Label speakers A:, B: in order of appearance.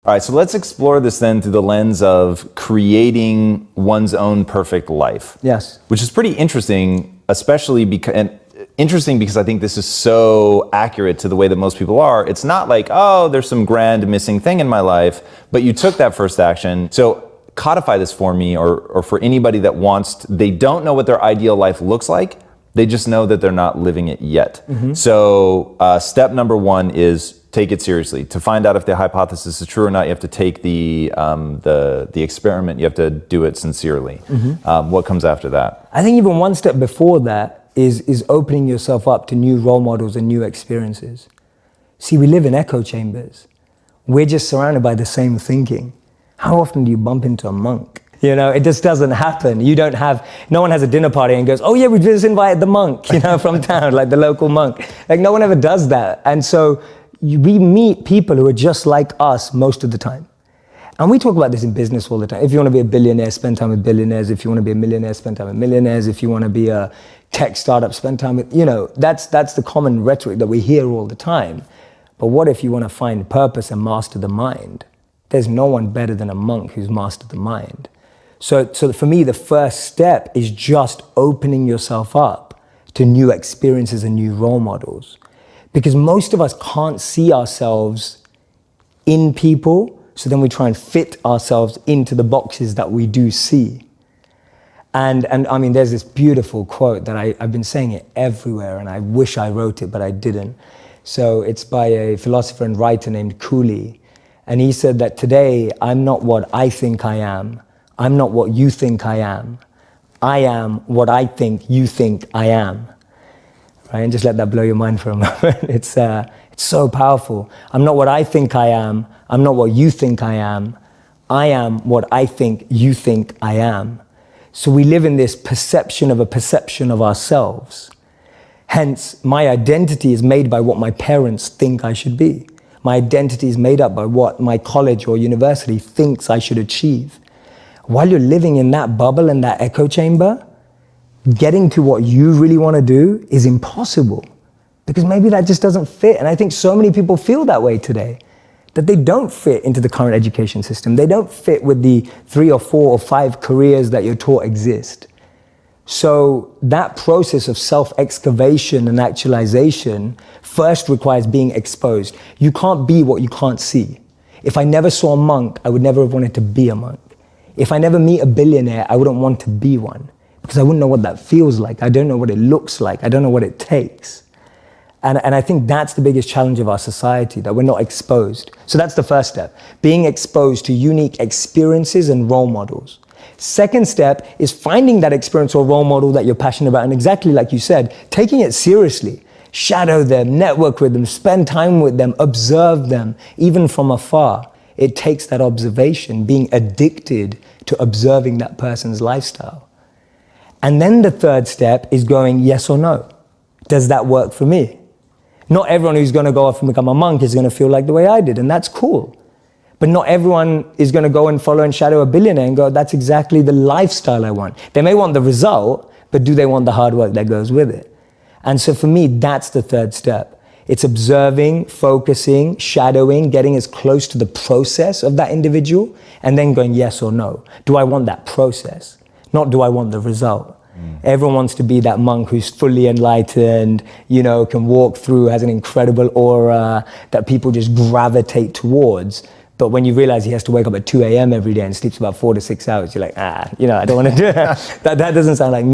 A: All right, so let's explore this then through the lens of creating one's own perfect life.
B: Yes.
A: Which is pretty interesting, especially because I think this is so accurate to the way that most people are. It's not like, oh, there's some grand missing thing in my life, but you took that first action. So codify this for me, or for anybody that they don't know what their ideal life looks like. They just know that they're not living it yet. Mm-hmm. So step number one is take it seriously. To find out if the hypothesis is true or not, you have to take the experiment. You have to do it sincerely. Mm-hmm. What comes after that?
B: I think even one step before that is opening yourself up to new role models and new experiences. See, we live in echo chambers. We're just surrounded by the same thinking. How often do you bump into a monk? You know, it just doesn't happen. No one has a dinner party and goes, oh yeah, we just invited the monk, from town, like the local monk. Like no one ever does that. And so we meet people who are just like us most of the time. And we talk about this in business all the time. If you want to be a billionaire, spend time with billionaires. If you want to be a millionaire, spend time with millionaires. If you want to be a tech startup, spend time with, that's the common rhetoric that we hear all the time. But what if you want to find purpose and master the mind? There's no one better than a monk who's mastered the mind. So for me, the first step is just opening yourself up to new experiences and new role models. Because most of us can't see ourselves in people, so then we try and fit ourselves into the boxes that we do see. And I mean, there's this beautiful quote that I've been saying it everywhere, and I wish I wrote it, but I didn't. So it's by a philosopher and writer named Cooley. And he said that today, I'm not what I think I am. I'm not what you think I am. I am what I think you think I am. Right? And just let that blow your mind for a moment. It's so powerful. I'm not what I think I am. I'm not what you think I am. I am what I think you think I am. So we live in this perception of a perception of ourselves. Hence, my identity is made by what my parents think I should be. My identity is made up by what my college or university thinks I should achieve. While you're living in that bubble and that echo chamber, getting to what you really want to do is impossible, because maybe that just doesn't fit. And I think so many people feel that way today, that they don't fit into the current education system. They don't fit with the 3 or 4 or 5 careers that you're taught exist. So that process of self-excavation and actualization first requires being exposed. You can't be what you can't see. If I never saw a monk, I would never have wanted to be a monk. If I never meet a billionaire, I wouldn't want to be one, because I wouldn't know what that feels like. I don't know what it looks like. I don't know what it takes. And I think that's the biggest challenge of our society, that we're not exposed. So that's the first step, being exposed to unique experiences and role models. Second step is finding that experience or role model that you're passionate about, and exactly like you said, taking it seriously. Shadow them, network with them, spend time with them, observe them, even from afar. It takes that observation, being addicted to observing that person's lifestyle. And then the third step is going yes or no. Does that work for me? Not everyone who's going to go off and become a monk is going to feel like the way I did, and that's cool. But not everyone is going to go and follow and shadow a billionaire and go, that's exactly the lifestyle I want. They may want the result, but do they want the hard work that goes with it? And so for me, that's the third step. It's observing, focusing, shadowing, getting as close to the process of that individual, and then going yes or no. Do I want that process? Not do I want the result? Everyone wants to be that monk who's fully enlightened, can walk through, has an incredible aura that people just gravitate towards. But when you realize he has to wake up at 2 a.m. every day and sleeps about 4 to 6 hours, you're like, I don't want to do that. That doesn't sound like me.